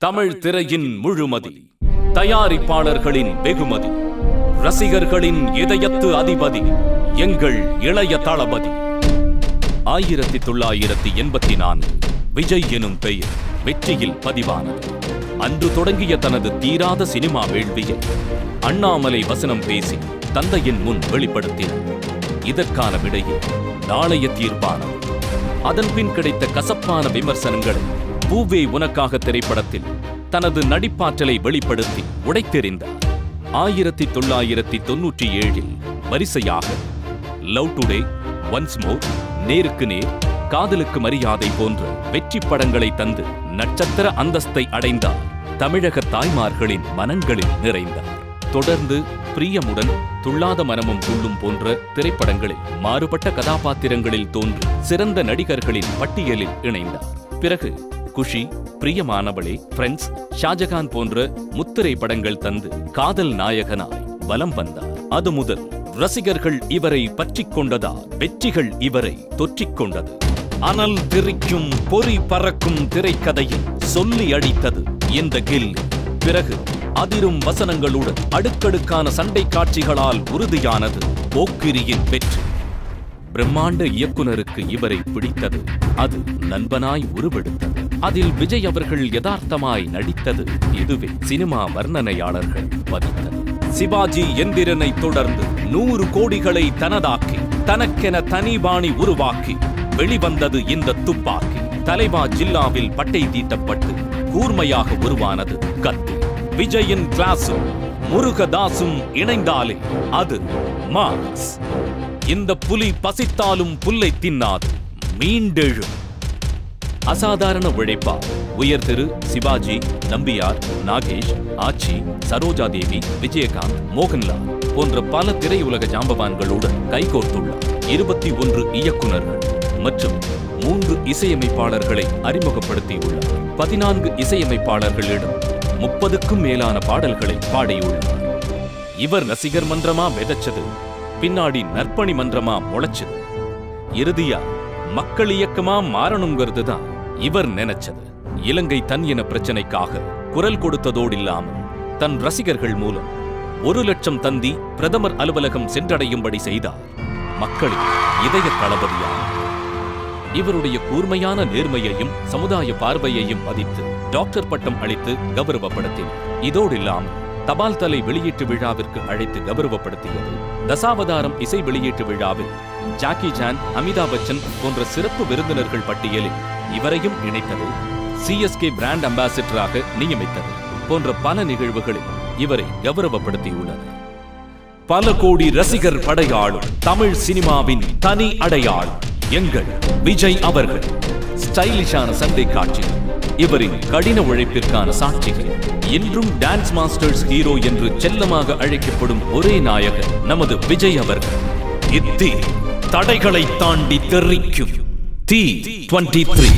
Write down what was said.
தமிழ் திரையின் முழுமதி, தயாரிப்பாளர்களின் வெகுமதி, ரசிகர்களின் இதயத்து அதிபதி, எங்கள் இளைய தளபதி. 1984 விஜய் எனும் பெயர் வெற்றியில் பதிவானது. அன்று தொடங்கிய தனது தீராத சினிமா வேள்வியை அண்ணாமலை வசனம் பேசி தந்தையின் முன் வெளிப்படுத்தினார். இதற்கான விடையே நாளைய தீர்ப்பானது. அதன்பின் கிடைத்த கசப்பான விமர்சனங்களை பூவே உனக்காக திரைப்படத்தில் தனது நடிப்பாற்றலை வெளிப்படுத்தி உடைத்தெறிந்தார். 1997 வரிசையாக லவ் டுடே, ஒன்ஸ் மோர், நேருக்கு நேர், காதலுக்கு மரியாதை போன்ற வெற்றி படங்களை தந்து நட்சத்திர அந்தஸ்தை அடைந்தார். தமிழக தாய்மார்களின் மனங்களில் நிறைந்தார். தொடர்ந்து பிரியமுடன், துள்ளாத மனமும் துள்ளும் போன்ற திரைப்படங்களில் மாறுபட்ட கதாபாத்திரங்களில் தோன்றி சிறந்த நடிகர்களின் பட்டியலில் இணைந்தார். பிறகு குஷி, பிரியமானவளே, ஃப்ரெண்ட்ஸ், ஷாஜகான் போன்ற முத்திரை படங்கள் தந்து காதல் நாயகனாய் வலம் வந்தார். அது முதல் ரசிகர்கள் இவரை பற்றிக் கொண்டதால் வெற்றிகள் இவரை தொற்றிக் கொண்டது. அனல் திரிக்கும் பொறி பறக்கும் திரைக்கதையில் சொல்லி அடித்தது இந்த கில்லி. பிறகு அதிரும் வசனங்களுடன் அடுக்கடுக்கான சண்டை காட்சிகளால் உறுதியானது போக்கிரியின் வெற்றி. பிரம்மாண்ட இயக்குனருக்கு இவரை பிடித்தது. அது நண்பனாய் உருவெடுத்தது. அதில் விஜய் அவர்கள் யதார்த்தமாய் நடித்தது. இதுவே சினிமா வர்ணனையாளர்கள் பதித்தது. சிவாஜி எந்திரனை தொடர்ந்து 100 கோடிகளை தனதாக்கி தனக்கென தனிபாணி உருவாக்கி வெளிவந்தது இந்த துப்பாக்கி. தலைவா ஜில்லாவில் பட்டை தீட்டப்பட்டு கூர்மையாக உருவானது கத்தி. விஜயின் கிளாஸும் முருகதாசும் இணைந்தாலே அது மாஸ். இந்த புலி பசித்தாலும் புல்லை தின்னாது, மீண்டெழும். அசாதாரண உழைப்பா உயர் திரு சிவாஜி, நம்பியார், நாகேஷ், ஆச்சி, சரோஜா தேவி, விஜயகாந்த், மோகன்லால் போன்ற பல திரையுலக ஜாம்பவான்களுடன் கைகோர்த்துள்ளார். 21 இயக்குனர்கள் மற்றும் 3 இசையமைப்பாளர்களை அறிமுகப்படுத்தியுள்ளார். 14 இசையமைப்பாளர்களிடம் 30க்கும் மேலான பாடல்களை பாடியுள்ளார். இவர் ரசிகர் மன்றமா விதைச்சது, பின்னாடி நற்பணி மன்றமா முளைச்சது, இறுதியா மக்கள் இயக்கமா மாறணுங்கிறது தான் இவர் நினைச்சது. இலங்கை தன் இன பிரச்சனைக்காக குரல் கொடுத்ததோடு இல்லாமல் தன் ரசிகர்கள் மூலம் 1 லட்சம் தந்தி பிரதமர் அலுவலகம் சென்றடையும்படி செய்தார். மக்களின் இதய தளபதியானார். இவருடைய கூர்மையான நேர்மையையும் சமுதாய பார்வையையும் மதித்து டாக்டர் பட்டம் அளித்து கௌரவப்படுத்தினார். இதோடு இல்லாமல் தபால் தலை வெளியீட்டு விழாவிற்கு அழைத்து கௌரவப்படுத்தியது. தசாவதாரம் இசை வெளியீட்டு விழாவில் ஜாக்கி சான், அமிதாப் பச்சன் போன்ற சிறப்பு விருந்தினர்கள் பட்டியலில் இவரையும் இணைத்தது. சிஎஸ்கே பிராண்ட் அம்பாசிடராக நியமித்தது போன்ற பல நிகழ்வுகளில் இவரை கௌரவப்படுத்தியுள்ளனர். பல கோடி ரசிகர் படையாளும் தமிழ் சினிமாவின் தனி அடையாளம் எங்கள் விஜய் அவர்கள். ஸ்டைலிஷான சண்டை காட்சிகள் இவரின் கடின உழைப்பிற்கான சாட்சிகள். இன்றும் டான்ஸ் மாஸ்டர்ஸ் ஹீரோ என்று செல்லமாக அழைக்கப்படும் ஒரே நாயகர் நமது விஜய் அவர்கள். இத்தீ தடைகளை தாண்டி தெரிக்கும் தீ 23.